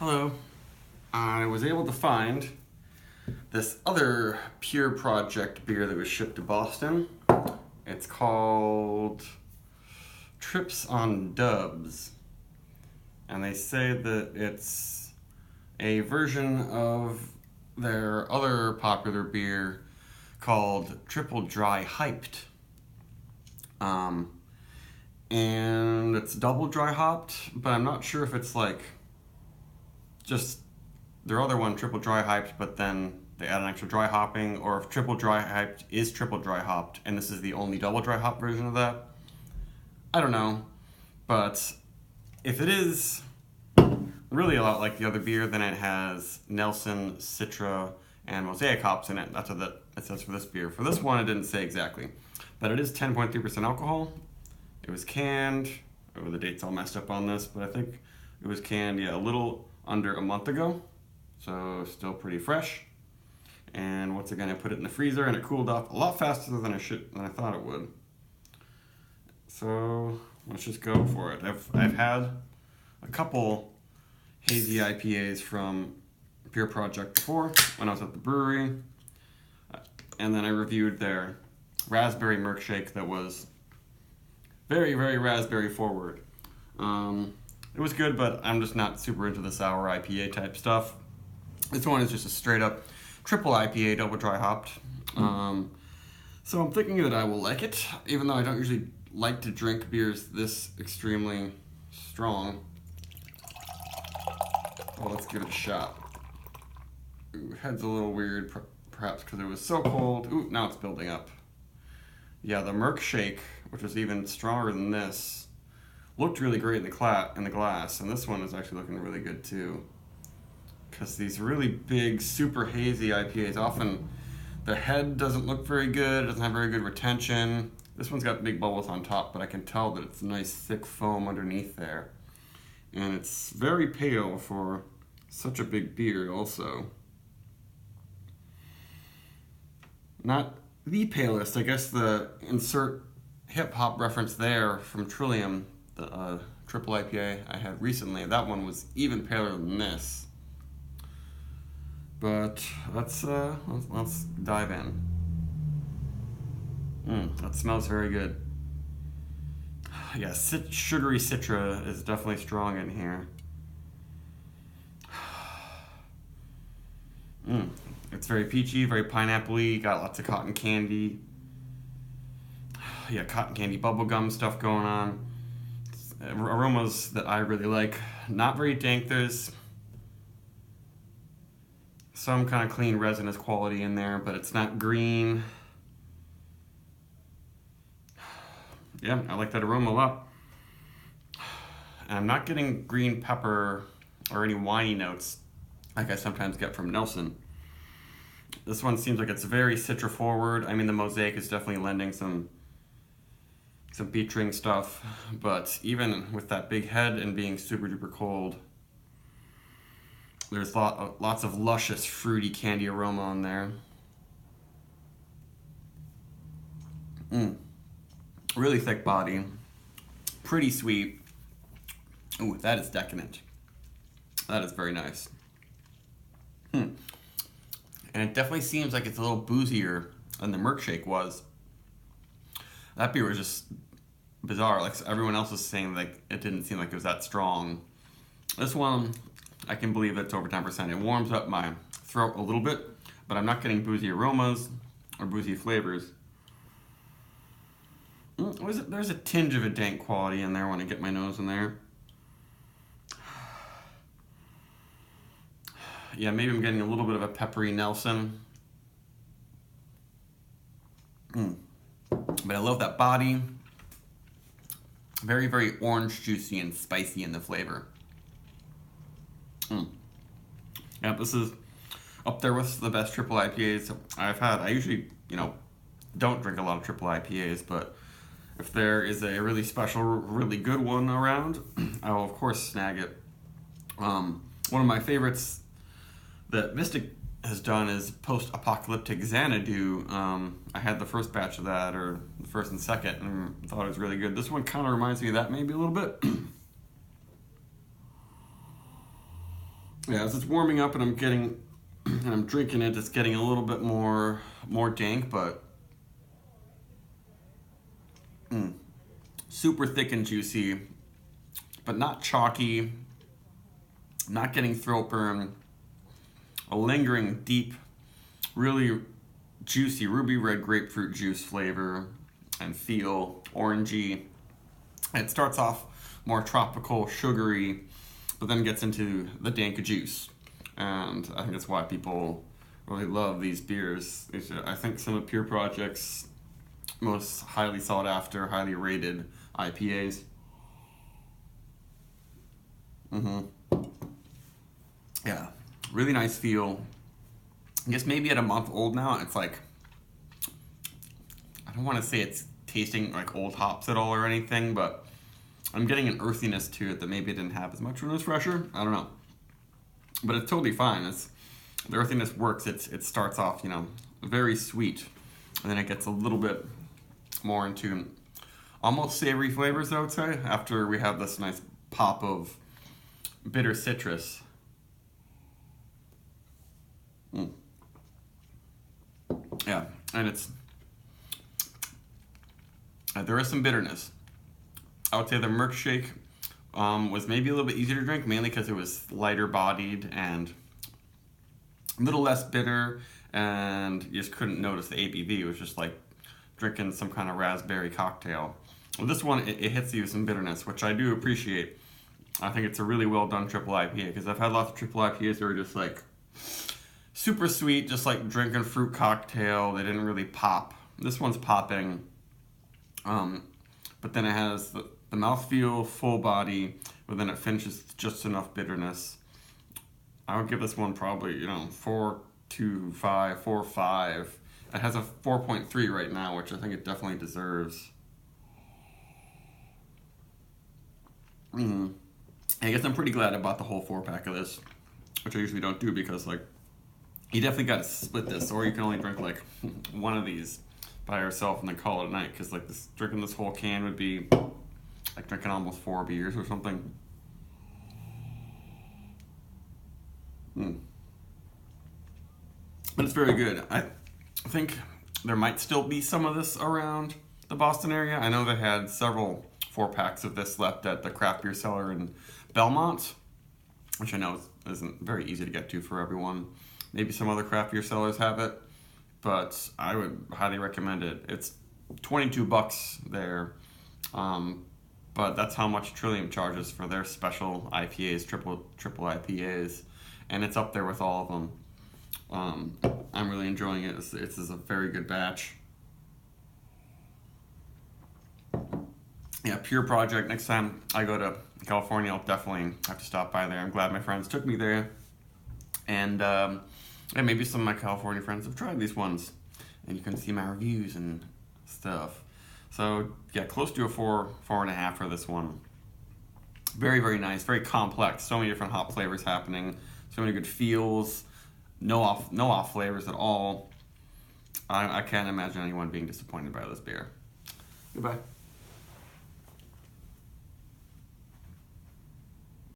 Hello. I was able to find this other Pure Project beer that was shipped to Boston. It's called Trips on Dubs. And they say that it's a version of their other popular beer called Triple Dry Hyped. And it's double dry hopped, but I'm not sure if it's like just their other one, triple dry hyped, but then they add an extra dry hopping, or if triple dry hyped is triple dry hopped, and this is the only double dry hop version of that. I don't know, but if it is really a lot like the other beer, then it has Nelson, Citra, and Mosaic hops in it. That's what it says for this beer. For this one, it didn't say exactly, but it is 10.3% alcohol. It was canned, oh, the date's all messed up on this, but I think it was canned, a little under a month ago, so still pretty fresh. And once again, I put it in the freezer and it cooled off a lot faster than I thought it would. So let's just go for it. I've had a couple hazy IPAs from Pure Project before when I was at the brewery, and then I reviewed their raspberry milkshake that was very, very raspberry forward. It was good, but I'm just not super into the sour IPA type stuff. This one is just a straight up triple IPA, double dry hopped. So I'm thinking that I will like it, even though I don't usually like to drink beers this extremely strong. Well, let's give it a shot. Ooh, head's a little weird, perhaps because it was so cold. Ooh, now it's building up. Yeah, the milkshake, which was even stronger than this, looked really great in the glass, and this one is actually looking really good too. Because these really big, super hazy IPAs, often the head doesn't look very good, it doesn't have very good retention. This one's got big bubbles on top, but I can tell that it's nice thick foam underneath there. And it's very pale for such a big beer also. Not the palest, I guess the insert hip hop reference there from Trillium, the triple IPA I had recently, that one was even paler than this. But let's dive in. That smells very good. Yeah, sugary Citra is definitely strong in here. It's very peachy, very pineapple-y, got lots of cotton candy. Yeah, cotton candy bubblegum stuff going on. Aromas that I really like. Not very dank. There's some kind of clean resinous quality in there, but it's not green. Yeah, I like that aroma a lot. And I'm not getting green pepper or any winey notes like I sometimes get from Nelson. This one seems like it's very Citra forward. I mean, the Mosaic is definitely lending some peach ring stuff, but even with that big head and being super duper cold, there's lots of luscious fruity candy aroma on there. Really thick body, pretty sweet. Ooh, that is decadent. That is very nice. And it definitely seems like it's a little boozier than the milkshake was. That beer was just bizarre. Like everyone else was saying, like it didn't seem like it was that strong. This one, I can believe it's over 10%. It warms up my throat a little bit, but I'm not getting boozy aromas or boozy flavors. There's a tinge of a dank quality in there when I get my nose in there. Yeah, maybe I'm getting a little bit of a peppery Nelson. But I love that body. Very, very orange juicy and spicy in the flavor. Yeah, this is up there with the best triple IPAs I've had. I usually, don't drink a lot of triple IPAs, but if there is a really special, really good one around, I will of course snag it. One of my favorites that Mystic has done is post-apocalyptic Xanadu. I had the first batch of that, or the first and second, and thought it was really good. This one kind of reminds me of that maybe a little bit. Yeah, as it's warming up and I'm drinking it, it's getting a little bit more dank, but super thick and juicy, but not chalky, not getting throat burn, a lingering deep, really juicy ruby red grapefruit juice flavor and feel, orangey. It starts off more tropical, sugary, but then gets into the dank juice. And I think that's why people really love these beers. I think some of Pure Project's most highly sought after, highly rated IPAs. Yeah, really nice feel. I guess maybe at a month old now, it's like, I don't want to say it's tasting like old hops at all or anything, but I'm getting an earthiness to it that maybe it didn't have as much when it was fresher. I don't know. But it's totally fine. The earthiness works. It starts off, very sweet, and then it gets a little bit more into almost savory flavors, I would say, after we have this nice pop of bitter citrus. Yeah, and there is some bitterness. I would say the milkshake was maybe a little bit easier to drink, mainly because it was lighter bodied and a little less bitter, and you just couldn't notice the ABV. It was just like drinking some kind of raspberry cocktail. Well, this one, it hits you with some bitterness, which I do appreciate. I think it's a really well done triple IPA, because I've had lots of triple IPAs that are just like super sweet, just like drinking fruit cocktail. They didn't really pop. This one's popping, but then it has the mouthfeel, full body, but then it finishes with just enough bitterness. I would give this one probably, 4.25, 4.5. It has a 4.3 right now, which I think it definitely deserves. I guess I'm pretty glad I bought the whole 4-pack of this, which I usually don't do, because you definitely got to split this, or you can only drink like one of these by yourself and then call it a night, because drinking this whole can would be like drinking almost 4 beers or something. But it's very good. I think there might still be some of this around the Boston area. I know they had several 4-packs of this left at the craft beer cellar in Belmont, which I know isn't very easy to get to for everyone. Maybe some other craft beer cellars have it, but I would highly recommend it. It's $22 there, but that's how much Trillium charges for their special IPAs, triple IPAs, and it's up there with all of them. I'm really enjoying it. This is a very good batch. Yeah, Pure Project. Next time I go to California, I'll definitely have to stop by there. I'm glad my friends took me there. And maybe some of my California friends have tried these ones. And you can see my reviews and stuff. So, yeah, close to a 4.5 for this one. Very, very nice. Very complex. So many different hop flavors happening. So many good feels. No off flavors at all. I can't imagine anyone being disappointed by this beer. Goodbye.